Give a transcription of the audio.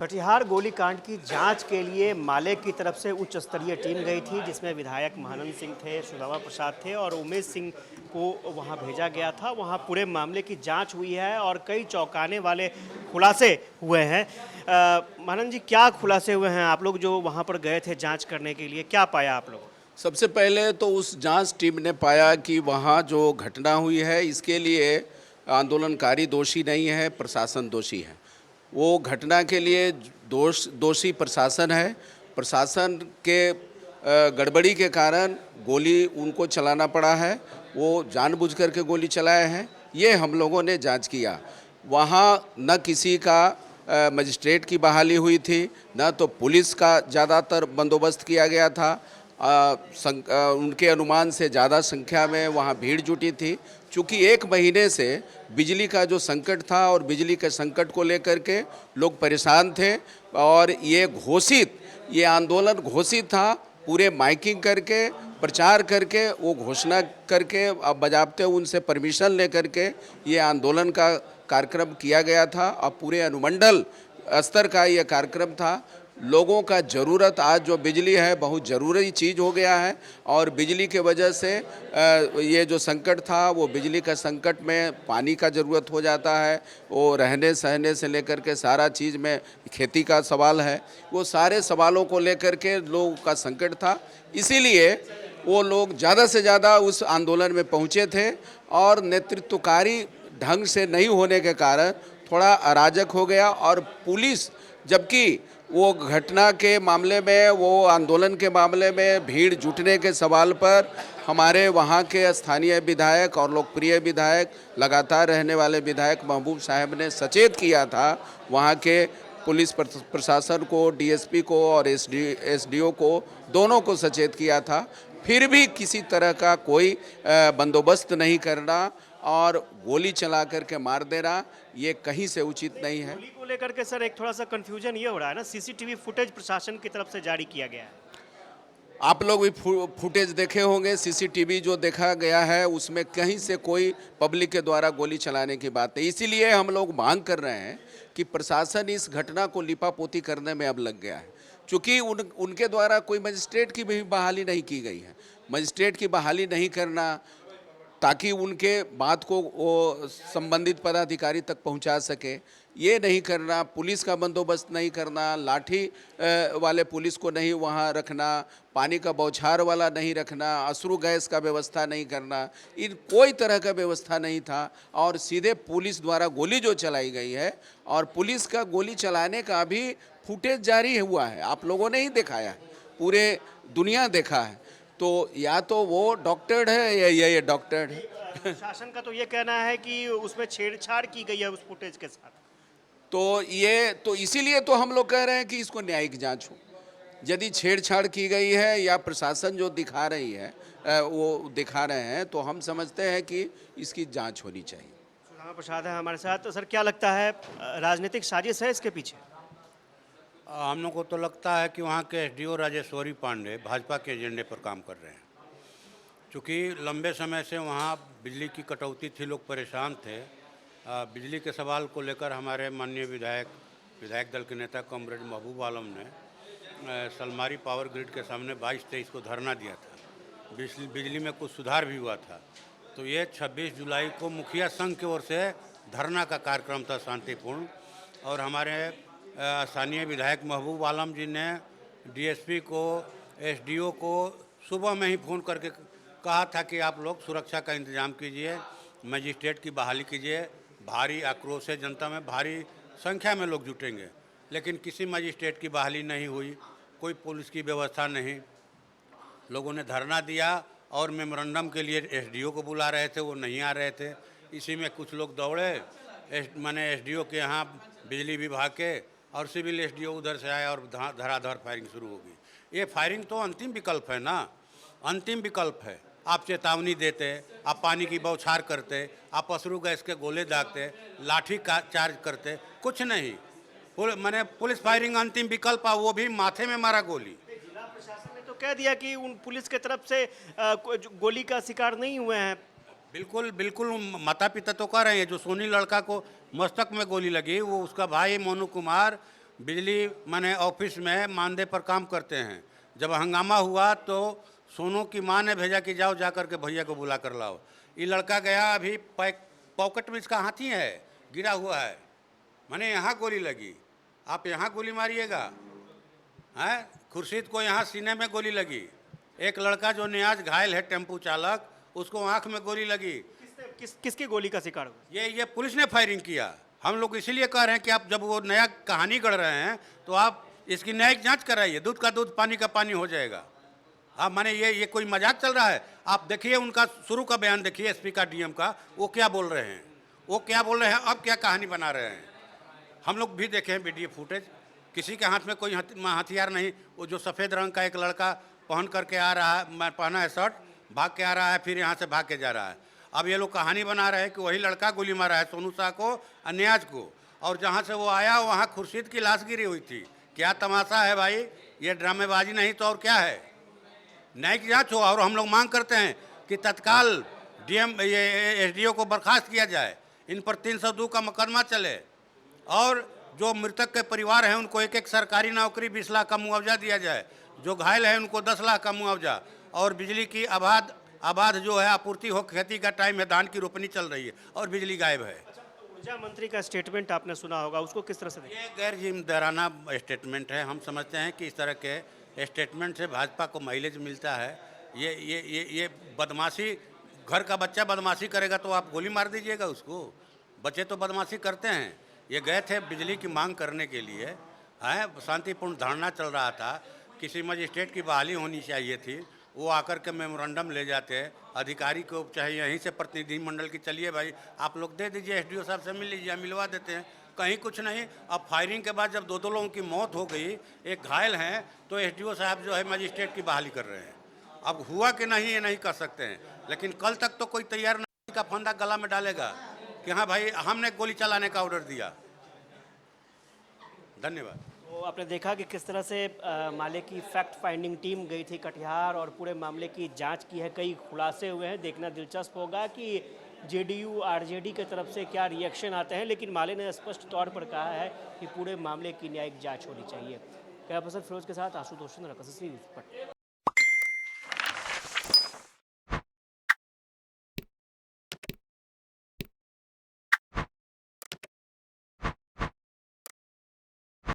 कटिहार गोलीकांड की जांच के लिए माले की तरफ से उच्च स्तरीय टीम गई थी, जिसमें विधायक महानंद सिंह थे, सुदामा प्रसाद थे और उमेश सिंह को वहां भेजा गया था। वहां पूरे मामले की जांच हुई है और कई चौंकाने वाले खुलासे हुए हैं। महानंद जी, क्या खुलासे हुए हैं? आप लोग जो वहां पर गए थे जांच करने के लिए, क्या पाया आप लोग? सबसे पहले तो उस जांच टीम ने पाया कि वहाँ जो घटना हुई है इसके लिए आंदोलनकारी दोषी नहीं है, प्रशासन दोषी है। वो घटना के लिए दोषी प्रशासन है। प्रशासन के गड़बड़ी के कारण गोली उनको चलाना पड़ा है। वो जानबूझ करके गोली चलाए हैं, ये हम लोगों ने जांच किया। वहाँ न किसी का मजिस्ट्रेट की बहाली हुई थी, न तो पुलिस का ज़्यादातर बंदोबस्त किया गया था। उनके अनुमान से ज़्यादा संख्या में वहाँ भीड़ जुटी थी। चूँकि 1 महीने से बिजली का जो संकट था और बिजली के संकट को लेकर के लोग परेशान थे और ये आंदोलन घोषित था। पूरे माइकिंग करके, प्रचार करके, वो घोषणा करके, अब बजाबते उनसे परमिशन लेकर के ये आंदोलन का कार्यक्रम किया गया था और पूरे अनुमंडल स्तर का ये कार्यक्रम था। लोगों का ज़रूरत, आज जो बिजली है बहुत ज़रूरी चीज़ हो गया है और बिजली के वजह से ये जो संकट था, वो बिजली का संकट में पानी का ज़रूरत हो जाता है। वो रहने सहने से लेकर के सारा चीज़ में, खेती का सवाल है, वो सारे सवालों को लेकर के लोगों का संकट था। इसीलिए वो लोग ज़्यादा से ज़्यादा उस आंदोलन में पहुँचे थे और नेतृत्वकारी ढंग से नहीं होने के कारण थोड़ा अराजक हो गया और पुलिस, जबकि वो घटना के मामले में, वो आंदोलन के मामले में भीड़ जुटने के सवाल पर हमारे वहाँ के स्थानीय विधायक और लोकप्रिय विधायक, लगातार रहने वाले विधायक महबूब साहब ने सचेत किया था वहाँ के पुलिस प्रशासन को, डीएसपी को और एसडीओ को, दोनों को सचेत किया था। फिर भी किसी तरह का कोई बंदोबस्त नहीं करना और गोली चला करके मार देना, ये कहीं से उचित नहीं है। गोली को लेकर के सर एक थोड़ा सा कंफ्यूजन ये हो रहा है ना, सीसीटीवी फुटेज प्रशासन की तरफ से जारी किया गया है। आप लोग भी फुटेज देखे होंगे। सीसीटीवी जो देखा गया है उसमें कहीं से कोई पब्लिक के द्वारा गोली चलाने की बात नहीं। इसीलिए हम लोग मांग कर रहे हैं कि प्रशासन इस घटना को लिपापोती करने में अब लग गया है। चूँकि उनके द्वारा कोई मजिस्ट्रेट की भी बहाली नहीं की गई है। मजिस्ट्रेट की बहाली नहीं करना ताकि उनके बात को वो संबंधित पदाधिकारी तक पहुंचा सके, ये नहीं करना, पुलिस का बंदोबस्त नहीं करना, लाठी वाले पुलिस को नहीं वहाँ रखना, पानी का बौछार वाला नहीं रखना, अश्रु गैस का व्यवस्था नहीं करना, इन कोई तरह का व्यवस्था नहीं था और सीधे पुलिस द्वारा गोली जो चलाई गई है और पुलिस का गोली चलाने का भी फुटेज जारी हुआ है, आप लोगों ने ही दिखाया है, पूरे दुनिया देखा है। तो या तो वो डॉक्टर्ड है या ये डॉक्टर्ड है। शासन का तो ये कहना है कि उसमें छेड़छाड़ की गई है उस फुटेज के साथ। तो इसीलिए तो हम लोग कह रहे हैं कि इसको न्यायिक जांच हो। यदि छेड़छाड़ की गई है या प्रशासन जो दिखा रही है वो दिखा रहे हैं, तो हम समझते हैं कि इसकी जांच होनी चाहिए। सुदामा प्रसाद है हमारे साथ। तो सर, क्या लगता है, राजनीतिक साजिश है इसके पीछे? हम लोग को तो लगता है कि वहाँ के एसडीओ राजेश्वरी पांडे भाजपा के एजेंडे पर काम कर रहे हैं। क्योंकि लंबे समय से वहाँ बिजली की कटौती थी, लोग परेशान थे। बिजली के सवाल को लेकर हमारे माननीय विधायक दल के नेता कॉमरेड महबूब आलम ने सलमारी पावर ग्रिड के सामने 22-23 को धरना दिया था। बिजली में कुछ सुधार भी हुआ था। तो ये 26 जुलाई को मुखिया संघ की ओर से धरना का कार्यक्रम था, शांतिपूर्ण। और हमारे स्थानीय विधायक महबूब आलम जी ने डीएसपी को, एसडीओ को सुबह में ही फ़ोन करके कहा था कि आप लोग सुरक्षा का इंतजाम कीजिए, मजिस्ट्रेट की बहाली कीजिए। भारी आक्रोश है, जनता में भारी संख्या में लोग जुटेंगे, लेकिन किसी मजिस्ट्रेट की बहाली नहीं हुई, कोई पुलिस की व्यवस्था नहीं। लोगों ने धरना दिया और मेमोरेंडम के लिए एसडीओ को बुला रहे थे, वो नहीं आ रहे थे। इसी में कुछ लोग दौड़े एसडीओ के यहाँ, बिजली विभाग के, और सिविल एसडीओ उधर से आया और धड़ाधड़ फायरिंग शुरू हो गई। ये फायरिंग तो अंतिम विकल्प है ना, अंतिम विकल्प है। आप चेतावनी देते, आप पानी की बौछार करते, आप अश्रु गैस के गोले दागते, लाठी का चार्ज करते, कुछ नहीं। मैंने पुलिस फायरिंग अंतिम विकल्प, वो भी माथे में मारा गोली। जिला प्रशासन ने तो कह दिया कि उन पुलिस के तरफ से गोली का शिकार नहीं हुए हैं। बिल्कुल बिल्कुल, माता पिता तो कह रहे हैं। जो सोनी लड़का को मस्तक में गोली लगी, वो उसका भाई मोनू कुमार बिजली माने ऑफिस में मानदेय पर काम करते हैं। जब हंगामा हुआ तो सोनू की माँ ने भेजा कि जाओ जा कर के भैया को बुला कर लाओ। ये लड़का गया, अभी पॉकेट में इसका हाथी है, गिरा हुआ है। माने यहाँ गोली लगी, आप यहाँ गोली मारिएगा, हैं? खुर्शीद को यहाँ सीने में गोली लगी। एक लड़का जो नियाज घायल है टेम्पू चालक, उसको आँख में गोली लगी। किसकी गोली का शिकार हुआ? ये पुलिस ने फायरिंग किया। हम लोग इसीलिए कह रहे हैं कि आप जब वो नया कहानी गढ़ रहे हैं तो आप इसकी न्यायिक जांच कराइए। दूध का दूध पानी का पानी हो जाएगा। हाँ, माने ये कोई मजाक चल रहा है? आप देखिए उनका शुरू का बयान देखिए, एसपी का, डीएम का, वो क्या बोल रहे हैं, वो क्या बोल रहे हैं, अब क्या कहानी बना रहे हैं। हम लोग भी देखे हैं वीडियो फुटेज, किसी के हाथ में कोई हथियार नहीं। वो जो सफ़ेद रंग का एक लड़का पहन करके आ रहा है, पहना है शर्ट, भाग के आ रहा है, फिर यहाँ से भाग के जा रहा है। अब ये लोग कहानी बना रहे हैं कि वही लड़का गोली मारा है सोनू शाह को, अन्याज को, और जहाँ से वो आया वहाँ खुर्शीद की लाश गिरी हुई थी। क्या तमाशा है भाई, ये ड्रामेबाजी नहीं तो और क्या है। न्यायिक जांच हो। और हम लोग मांग करते हैं कि तत्काल डीएम एसडीओ को बर्खास्त किया जाए, इन पर 302 का मुकदमा चले, और जो मृतक के परिवार हैं उनको एक सरकारी नौकरी 20 लाख का मुआवजा दिया जाए, जो घायल है उनको 10 लाख का मुआवजा, और बिजली की आबाद जो है आपूर्ति हो। खेती का टाइम है, धान की रोपनी चल रही है और बिजली गायब है। ऊर्जा मंत्री का स्टेटमेंट आपने सुना होगा, उसको किस तरह से देखा? ये गैर जिम्मेदाराना स्टेटमेंट है। हम समझते हैं कि इस तरह के स्टेटमेंट से भाजपा को माइलेज मिलता है। ये बदमाशी, घर का बच्चा बदमाशी करेगा तो आप गोली मार दीजिएगा उसको। बच्चे तो बदमाशी करते हैं। ये गए थे बिजली की मांग करने के लिए, है, शांतिपूर्ण धरना चल रहा था, किसी मजिस्ट्रेट की बहाली होनी चाहिए थी, वो आकर के मेमोरेंडम ले जाते। अधिकारी को चाहे यहीं से प्रतिनिधिमंडल की, चलिए भाई आप लोग दे दीजिए, एसडीओ साहब से मिल लीजिए, मिलवा देते हैं। कहीं कुछ नहीं। अब फायरिंग के बाद जब दो लोगों की मौत हो गई, एक घायल हैं, तो एसडीओ साहब जो है मजिस्ट्रेट की बहाली कर रहे हैं। अब हुआ कि नहीं ये नहीं कह सकते हैं, लेकिन कल तक तो कोई तैयार नहीं का फंदा गला में डालेगा कि हाँ भाई हमने गोली चलाने का ऑर्डर दिया। धन्यवाद। तो आपने देखा कि किस तरह से माले की फैक्ट फाइंडिंग टीम गई थी कटिहार और पूरे मामले की जांच की है। कई खुलासे हुए हैं। देखना दिलचस्प होगा कि जेडीयू आरजेडी की तरफ से क्या रिएक्शन आते हैं, लेकिन माले ने स्पष्ट तौर पर कहा है कि पूरे मामले की न्यायिक जांच होनी चाहिए। कैमरा पर्सन फिरोज के साथ आशुतोष चंद्र, कसस न्यूज़, पटना।